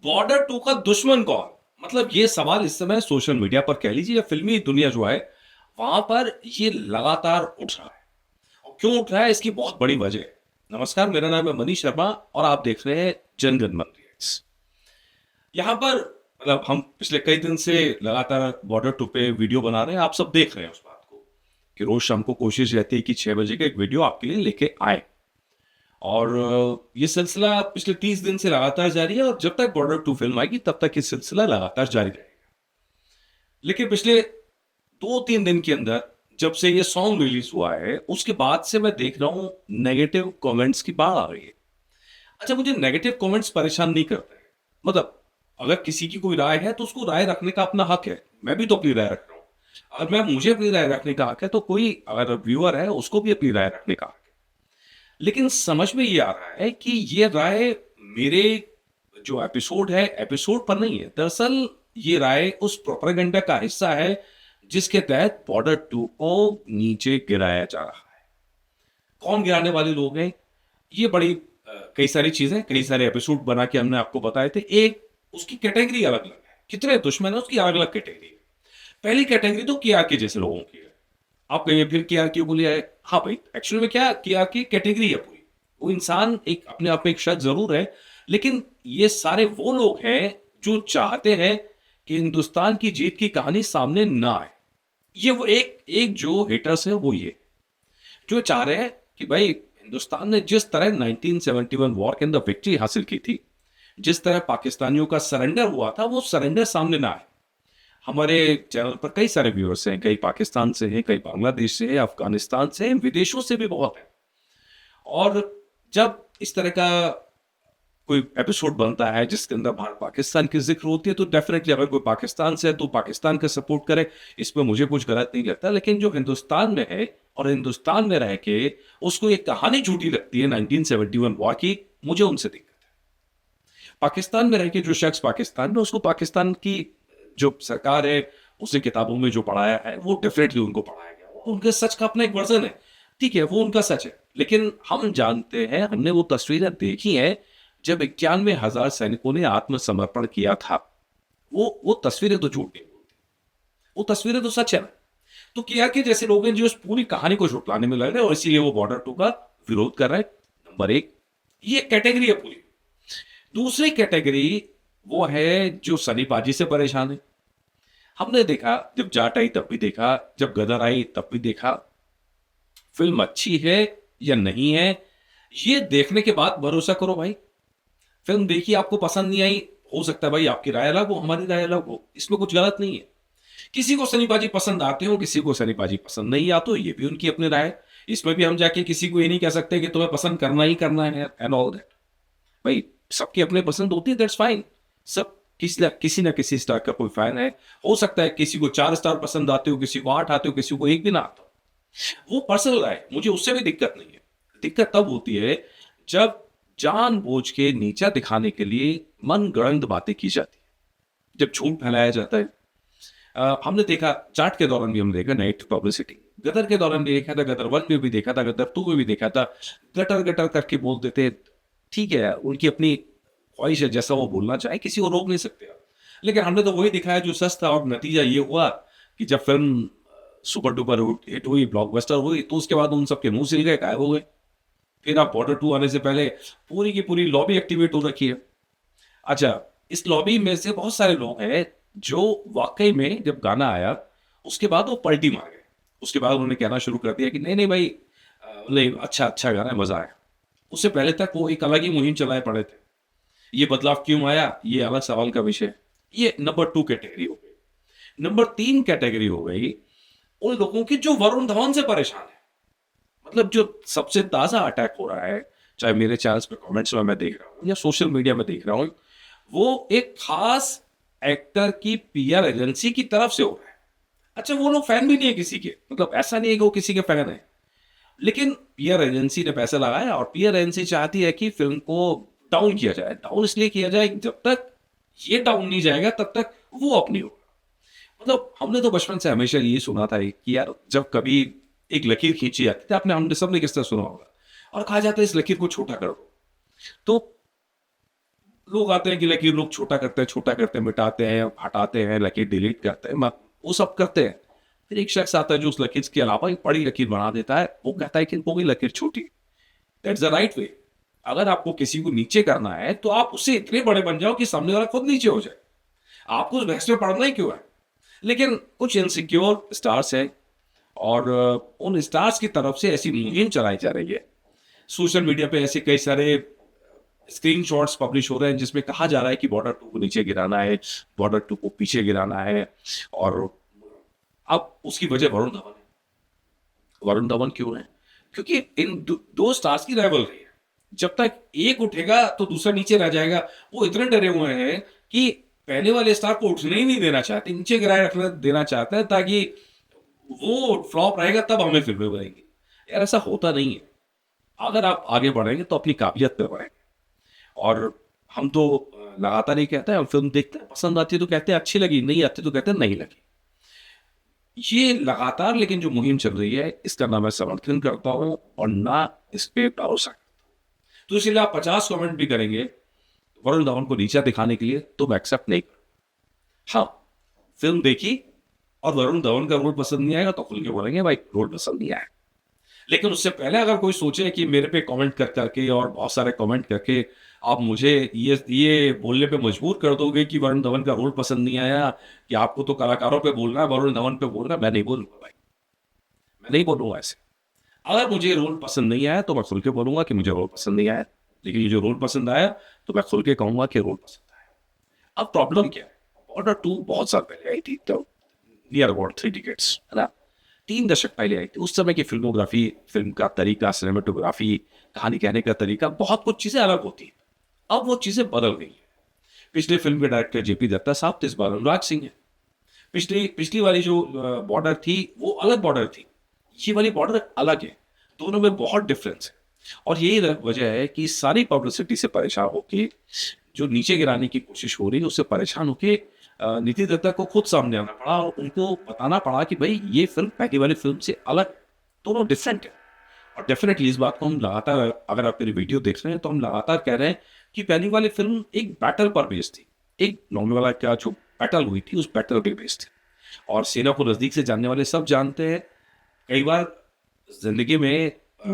Border to का दुश्मन कौन? मतलब ये सवाल इस समय सोशल मीडिया पर कह लीजिए या फिल्मी दुनिया जो है, वहां पर ये लगातार उठ रहा है। और क्यों उठ रहा है, इसकी बहुत बड़ी वजह है। नमस्कार, मेरा नाम है मनीष शर्मा और आप देख रहे हैं जनगण मन रिएक्ट्स। यहाँ पर मतलब हम पिछले कई दिन से लगातार बॉर्डर टू पे वीडियो बना रहे हैं, आप सब देख रहे हैं उस बात को कि रोज शाम को कोशिश रहती है कि 6 बजे का एक वीडियो आपके लिए लेके आए। और ये सिलसिला पिछले 30 दिन से लगातार जारी है और जब तक बॉर्डर टू फिल्म आएगी तब तक ये सिलसिला लगातार जारी रहेगा। लेकिन पिछले 2-3 दिन के अंदर जब से ये सॉन्ग रिलीज हुआ है उसके बाद से मैं देख रहा हूं नेगेटिव कमेंट्स की बाढ़ आ रही है। अच्छा, मुझे नेगेटिव कमेंट्स परेशान नहीं करते। मतलब अगर किसी की कोई राय है तो उसको राय रखने का अपना हक है। मैं भी तो अपनी राय रख रहा हूँ। अगर मैं मुझे अपनी राय रखने का हक है तो कोई अगर व्यूअर है उसको भी अपनी राय रखने का हक है। लेकिन समझ में ये आ रहा है कि ये राय मेरे जो एपिसोड है एपिसोड पर नहीं है। दरअसल ये राय उस प्रोपेगेंडा का हिस्सा है जिसके तहत बॉर्डर टू को नीचे गिराया जा रहा है। कौन गिराने वाले लोग हैं? ये बड़ी कई सारी चीजें, कई सारे एपिसोड बना के हमने आपको बताए थे। एक उसकी कैटेगरी अलग अलग है, कितने दुश्मन है उसकी अलग अलग कैटेगरी है। पहली कैटेगरी तो केआर के जैसे लोगों की है। आप कहिए फिर केआर क्यों बोलिए? हाँ भाई, एक्चुअली में क्या केआर की कैटेगरी है पूरी। वो इंसान एक अपने आप में एक शख्स जरूर है, लेकिन ये सारे वो लोग हैं जो चाहते हैं कि हिंदुस्तान की जीत की कहानी सामने ना आए। ये वो एक एक जो हेटर्स है वो ये जो चाह रहे हैं कि भाई हिंदुस्तान ने जिस तरह 1971 वॉर के अंदर विक्ट्री हासिल की थी, जिस तरह पाकिस्तानियों का सरेंडर हुआ था, वो सरेंडर सामने ना आए। हमारे चैनल पर कई सारे व्यूअर्स हैं, कई पाकिस्तान से हैं, कई बांग्लादेश से हैं, अफगानिस्तान से हैं, विदेशों से भी बहुत हैं। और जब इस तरह का कोई एपिसोड बनता है जिसके अंदर भारत पाकिस्तान की जिक्र होती है तो डेफिनेटली अगर कोई पाकिस्तान से है तो पाकिस्तान का सपोर्ट करे, इसमें मुझे कुछ गलत नहीं लगता। लेकिन जो हिंदुस्तान में है और हिंदुस्तान में रह के उसको एक कहानी झूठी लगती है 1971 वॉर की, मुझे उनसे दिक्कत है। पाकिस्तान में रह के जो शख्स पाकिस्तान में, उसको पाकिस्तान की जो सरकार है उसे किताबों में जो पढ़ाया है वो डेफिनेटली उनको पढ़ाया गया, वो उनके सच का अपना एक वर्जन है। ठीक है, वो उनका सच है। लेकिन हम जानते हैं, हमने वो तस्वीरें देखी हैं जब 91,000 सैनिकों ने आत्मसमर्पण किया था। वो तस्वीरें तो झूठ नहीं बोलती, वो तस्वीरें तो सच है ना। तो केआर के जैसे लोग हैं जो इस पूरी कहानी को झुटलाने में लग रहे हैं और इसीलिए वो बॉर्डर टू का विरोध कर रहे हैं। नंबर एक, ये कैटेगरी है पूरी। दूसरी कैटेगरी वो है जो सनीबाजी से परेशान है। हमने देखा, जब जाट आई तब भी देखा, जब गदर आई तब भी देखा। फिल्म अच्छी है या नहीं है, ये देखने के बाद भरोसा करो भाई। फिल्म देखी, आपको पसंद नहीं आई, हो सकता है भाई आपकी राय अलग हो, हमारी राय अलग हो, इसमें कुछ गलत नहीं है। किसी को सनीबाजी पसंद आते हो, किसी को सनीबाजी पसंद नहीं आते हो, ये भी उनकी अपनी राय है। इसमें भी हम जाके किसी को ये नहीं कह सकते कि तुम्हें पसंद करना ही करना है एंड ऑल दैट। भाई सबकी अपने पसंद होती है, दैट्स फाइन। सब किसी ना किसी स्टार का कोई फैन है। हो सकता है किसी को 4 स्टार पसंद आते हो, किसी को 8 आते हो, किसी को एक भी ना आता हो। वो पर्सनल राय, मुझे उससे भी दिक्कत नहीं है। दिक्कत तब होती है जब जानबूझ के नीचा दिखाने के लिए मनगढ़ंत बातें की जाती है, जब झूठ फैलाया जाता है। हमने देखा जाट के दौरान भी, हमने देखा नाइट पब्लिसिटी, गदर के दौरान भी देखा था, गदर 1 में भी देखा था, गदर 2 में भी देखा था। गटर गटर करके बोल देते। ठीक है, उनकी अपनी ख्वाहिश है, जैसा वो बोलना चाहे, किसी को रोक नहीं सकते आप। लेकिन हमने तो वही दिखाया जो सच था और नतीजा ये हुआ कि जब फिल्म सुपर डुपर हिट हुई, ब्लॉकबस्टर हुई, तो उसके बाद उन सबके मुंह सिल गए, गायब हो गए। फिर आप बॉर्डर टू आने से पहले पूरी की पूरी लॉबी एक्टिवेट हो रखी है। अच्छा, इस लॉबी में से बहुत सारे लोग हैं जो वाकई में जब गाना आया उसके बाद वो पलटी मार गए। उसके बाद उन्होंने कहना शुरू कर दिया कि नहीं नहीं भाई, नहीं, अच्छा अच्छा गाना है, मजा आया। उससे पहले तक वो एक अलग ही मुहिम चलाए पड़े थे। ये बदलाव क्यों आया, ये अलग सवाल का विषय है। ये नंबर 2 कैटेगरी हो गई। नंबर 3 कैटेगरी हो गई उन लोगों की जो वरुण धवन से परेशान है। मतलब जो सबसे ताजा अटैक हो रहा है, चाहे मेरे चैनल्स पे कमेंट्स में मैं देख रहा हूँ या सोशल मीडिया में देख रहा हूँ, वो एक खास एक्टर की पीआर एजेंसी की तरफ से हो रहा है। अच्छा, वो लोग फैन भी नहीं है किसी के, मतलब ऐसा नहीं है कि वो किसी के फैन है, लेकिन पीआर एजेंसी ने पैसा लगाया और पीआर एजेंसी चाहती है कि फिल्म को डाउन किया जाए। डाउन इसलिए किया जाए कि जब तक ये डाउन नहीं जाएगा तब तक वो अप नहीं होगा। मतलब हमने तो बचपन से हमेशा ये सुना था कि यार जब कभी एक लकीर खींची जाती थी, आपने हमने सबने किस तरह सुना होगा, और कहा जाता है इस लकीर को छोटा कर दो। तो लोग आते हैं कि लकीर लोग छोटा करते हैं, मिटाते हैं, हटाते हैं, लकीर डिलीट करते हैं, वो सब करते हैं। फिर एक शख्स आता है जो उस लकीर के अलावा एक बड़ी लकीर बना देता है, वो कहता है कि वो भी लकीर छोटी। That's the right way. अगर आपको किसी को नीचे करना है तो आप उससे इतने बड़े बन जाओ कि सामने वाला खुद नीचे हो जाए। आपको उस बहस में पढ़ना ही क्यों है? लेकिन कुछ इनसिक्योर स्टार्स हैं और उन स्टार्स की तरफ से ऐसी मुहिम चलाई जा रही है। सोशल मीडिया पे ऐसे कई सारे स्क्रीनशॉट्स पब्लिश हो रहे हैं जिसमें कहा जा रहा है कि बॉर्डर 2 को नीचे गिराना है, बॉर्डर 2 को पीछे गिराना है। और अब उसकी वजह वरुण धवन है। वरुण धवन क्यों है? क्योंकि इन दो स्टार्स की राइवलरी है। जब तक एक उठेगा तो दूसरा नीचे रह जाएगा। वो इतने डरे हुए हैं कि पहले वाले स्टार को उठने ही नहीं देना चाहते, नीचे गिराए रखना देना चाहते हैं, ताकि वो फ्लॉप रहेगा तब हमें फिल्में बनाएंगे। यार ऐसा होता नहीं है। अगर आप आगे बढ़ेंगे तो अपनी काबिलियत पे बढ़ेंगे। और हम तो लगातार ही कहते हैं, हम फिल्म देखते हैं, पसंद आती है तो कहते हैं अच्छी लगी, नहीं आती तो कहते हैं नहीं लगी। ये लगातार लेकिन जो मुहिम चल रही है इसका ना मैं समर्थन करता हूं और ना इस पे भरोसा करता हूं। तो इसलिए आप 50 कमेंट भी करेंगे वरुण धवन को नीचा दिखाने के लिए तो मैं एक्सेप्ट नहीं करूं। हाँ, फिल्म देखी और वरुण धवन का रोल पसंद नहीं आएगा तो खुल के बोलेंगे भाई रोल पसंद नहीं आया। लेकिन उससे पहले अगर कोई सोचे कि मेरे पे कमेंट कर करके और बहुत सारे कमेंट करके आप मुझे ये बोलने पे मजबूर कर दोगे कि वरुण धवन का रोल पसंद नहीं आया, कि आपको तो कलाकारों पे बोलना है, वरुण धवन पे बोलना है, मैं नहीं बोलूंगा भाई। मैं नहीं बोलूंगा ऐसे। अगर मुझे रोल पसंद नहीं आया तो मैं खुल के बोलूंगा कि मुझे रोल पसंद नहीं आया। लेकिन ये जो रोल पसंद आया तो मैं खुल के कहूंगा कि रोल पसंद आया। अब प्रॉब्लम क्या है? बॉर्डर 2 बहुत साल पहले आई थी, तो नियर अबाउट 3 डिकेड्स, है ना? 3 दशक पहले आई थी। उस समय की फिल्मोग्राफी, फिल्म का तरीका, सिनेमेटोग्राफी, कहानी कहने का तरीका, बहुत कुछ चीजें अलग होती हैं। अब वो चीजें बदल गई हैं। पिछले फिल्म के डायरेक्टर जेपी दत्ता साहब थे, इस बार अनुराग सिंह है। पिछली पिछली वाली जो बॉर्डर थी वो अलग बॉर्डर थी, ये वाली बॉर्डर अलग है। दोनों में बहुत डिफरेंस है। और यही वजह है कि सारी पब्लिसिटी से परेशान होके जो नीचे गिराने की कोशिश हो रही है उससे परेशान होके नीति दत्ता को खुद सामने आना पड़ा और उनको बताना पड़ा कि भाई ये फिल्म पहली वाली फिल्म से अलग, दोनों डिफरेंट है। और डेफिनेटली इस बात को हम लगातार, अगर आप मेरी वीडियो देख रहे हैं तो हम लगातार कह रहे हैं कि पहली वाली फिल्म एक बैटल पर बेस्ड थी। एक नॉर्मल वाला क्या जो बैटल हुई थी उस बैटल पे बेस्ड थी। और सेना को नजदीक से जानने वाले सब जानते हैं, कई बार जिंदगी में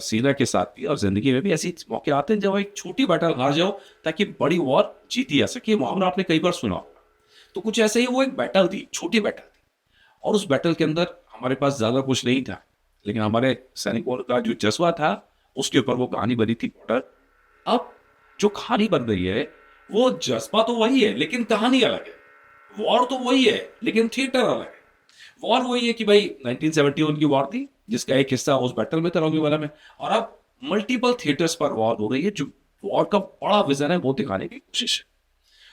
सेना के साथ भी और जिंदगी में भी ऐसे मौके आते हैं जब एक छोटी बैटल हार जाओ ताकि बड़ी वॉर जीती जा सके। मुहावरा आपने कई बार सुना होगा। तो कुछ ऐसे ही वो एक बैटल थी, छोटी बैटल थी। और उस बैटल के अंदर हमारे पास ज्यादा कुछ नहीं था, लेकिन हमारे सैनिकों का जो जज्बा था उसके ऊपर वो कहानी बनी थी बॉर्डर। अब जो कहानी बन रही है वो जज्बा तो वही है लेकिन कहानी अलग है। वॉर तो वही है लेकिन थिएटर अलग है। वॉर वही है कि भाई 1971 की वॉर थी जिसका एक हिस्सा उस बैटल में था लोंगेवाला में, और अब मल्टीपल थिएटर्स पर वॉर हो रही है। जो वॉर का बड़ा विजन है वो दिखाने की कोशिश है।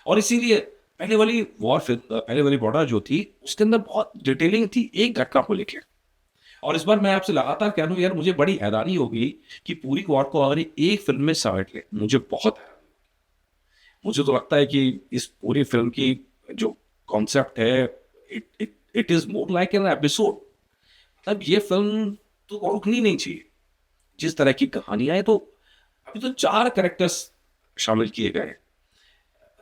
और इसीलिए पहले वाली वॉर फिल्म, पहले वाली बॉर्डर जो थी उसके अंदर बहुत डिटेलिंग थी एक घटना को लेकर। और इस बार मैं आपसे लगातार कह रहा हूं यार, मुझे बड़ी हैरानी होगी कि पूरी वॉर को अगर एक फिल्म में समेट ले। मुझे बहुत हैरानी, मुझे तो लगता है कि इस पूरी फिल्म की जो कॉन्सेप्ट है, it is more like an episode. मतलब ये फिल्म तो रुकनी नहीं चाहिए। जिस तरह की कहानियां है, तो अभी तो 4 कैरेक्टर्स शामिल किए गए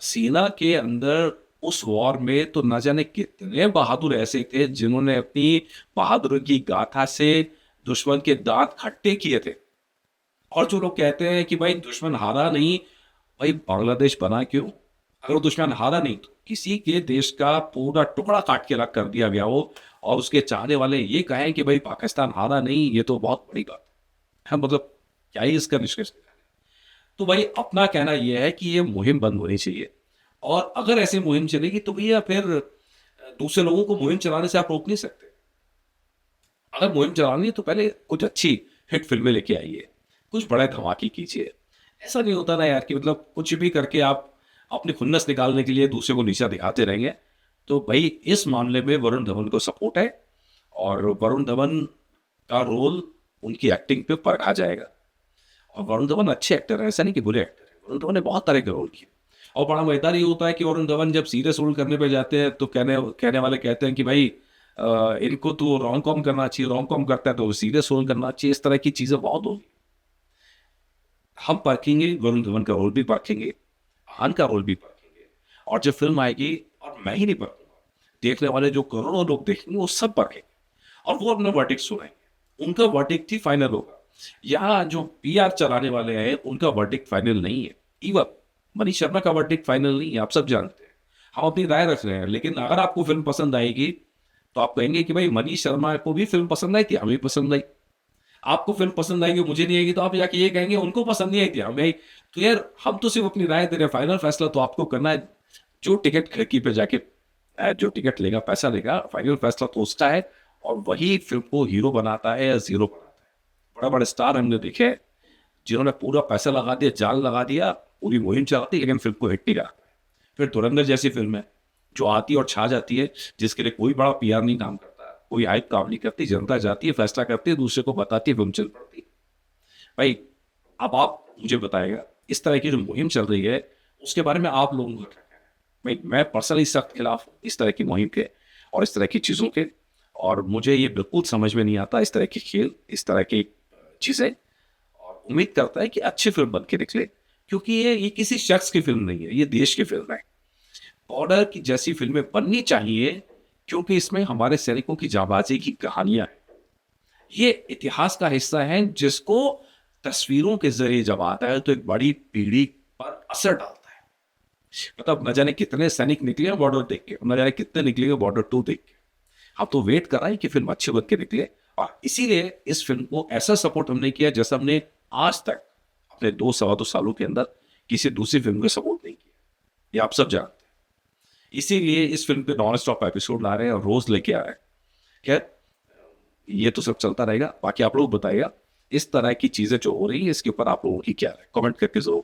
सेना के अंदर। उस वॉर में तो न जाने कितने बहादुर ऐसे थे जिन्होंने अपनी बहादुरी की गाथा से दुश्मन के दांत खट्टे किए थे। और जो लोग कहते हैं कि भाई दुश्मन हारा नहीं, भाई बांग्लादेश बना क्यों? अगर वो दुश्मन हारा नहीं तो किसी के देश का पूरा टुकड़ा काट के अलग कर दिया गया हो और उसके चाहने वाले ये कहें कि भाई पाकिस्तान हारा नहीं, ये तो बहुत बड़ी बात है। मतलब क्या ही इसका निष्कर्ष निकालें? तो भाई अपना कहना यह है कि ये मुहिम बंद होनी चाहिए। और अगर ऐसी मुहिम चलेगी तो भैया फिर दूसरे लोगों को मुहिम चलाने से आप रोक नहीं सकते। अगर मुहिम चलानी है तो पहले कुछ अच्छी हिट फिल्में लेके आइए, कुछ बड़े धमाके कीजिए। ऐसा नहीं होता ना यार कि मतलब कुछ भी करके आप अपनी खुन्नस निकालने के लिए दूसरे को नीचा दिखाते रहेंगे। तो भाई इस मामले में वरुण धवन को सपोर्ट है और वरुण धवन का रोल उनकी एक्टिंग पे परखा जाएगा। और वरुण धवन अच्छे एक्टर है, ऐसा नहीं कि बुरे एक्टर है। वरुण धवन ने बहुत तरह के रोल किए। और बड़ा मजेदार ये होता है कि वरुण धवन जब सीरियस रोल करने पे जाते हैं तो कहने वाले कहते हैं कि भाई इनको तो रोम कॉम करना चाहिए, रोम कॉम करता है तो सीरियस रोल करना चाहिए। इस तरह की चीजें बहुत होगी। हम परखेंगे, वरुण धवन का रोल भी परखेंगे। खान का रोल भी परखेंगे, और जब फिल्म आएगी और मैं ही नहीं परखूंगा, देखने वाले जो करोड़ों लोग देखेंगे वो सब परखेंगे और वो अपना वर्डिक्ट सुनाएंगे। उनका वर्डिक्ट ही फाइनल होगा। यहाँ जो पीआर चलाने वाले हैं उनका वर्डिक्ट फाइनल नहीं है। इवन मनीष शर्मा का वर्डिक्ट फाइनल नहीं है, आप सब जानते हैं। हम अपनी राय रख रहे हैं, लेकिन अगर आपको फिल्म पसंद आएगी तो आप कहेंगे कि भाई मनीष शर्मा को भी फिल्म पसंद आई थी, हमें पसंद आई। आपको फिल्म पसंद आएगी, मुझे नहीं आएगी, तो आप जाके ये कहेंगे उनको पसंद नहीं आई थी, हमें आई। तो यार हम तो सिर्फ अपनी राय दे रहे हैं, फाइनल फैसला तो आपको करना है। जो टिकट खिड़की पे जाके जो टिकट लेगा, पैसा लेगा, फाइनल फैसला तो उसका है। और वही फिल्म को हीरो बनाता है या जीरो बनाता है। बड़ा बड़ा स्टार हमने देखे जिन्होंने पूरा पैसा लगा दिया, जाल लगा दिया, पूरी मुहिम चलाती, लेकिन फिल्म को हिट नहीं करा। फिर धुरंधर जैसी फिल्म है जो आती और छा जाती है, जिसके लिए कोई बड़ा पीआर नहीं काम करता, कोई हाइप काम नहीं करती, जनता जाती है, फैसला करती है, दूसरे को बताती है, फिल्म चल पड़ती है। भाई अब आप मुझे बताएगा, इस तरह की जो मुहिम चल रही है उसके बारे में आप लोगों का क्या कहना है? भाई मैं पर्सनली सख्त खिलाफ हूं इस तरह की मुहिम के और इस तरह की चीज़ों के। और मुझे ये बिल्कुल समझ में नहीं आता इस तरह के खेल, इस तरह की चीज़ें। और उम्मीद करता है कि अच्छी फिल्म बन के निकले, क्योंकि ये किसी शख्स की फिल्म नहीं है, ये देश की फिल्म है। बॉर्डर की जैसी फिल्में बननी चाहिए, क्योंकि इसमें हमारे सैनिकों की जांबाजी की कहानियां हैं। ये इतिहास का हिस्सा है जिसको तस्वीरों के जरिए जब आता है तो एक बड़ी पीढ़ी पर असर डालता है। मतलब न जाने कितने सैनिक निकले बॉर्डर देख के, न जाने कितने निकलेंगे बॉर्डर 2 देख के। हम तो वेट कर रहे हैं कि फिल्म अच्छी बन के निकले, और इसीलिए इस फिल्म को ऐसा सपोर्ट हमने किया जैसा हमने आज तक अपने 2 सवा 2 सालों के अंदर किसी दूसरी फिल्म को सपोर्ट नहीं किया। ये आप सब जानते हैं। इसीलिए इस फिल्म पे नॉन स्टॉप एपिसोड ला रहे हैं और रोज लेके आ रहे हैं। खैर ये तो सब चलता रहेगा, बाकी आप लोग बताइएगा इस तरह की चीजें जो हो रही है इसके ऊपर आप लोगों की क्या है, कमेंट करके जरूर।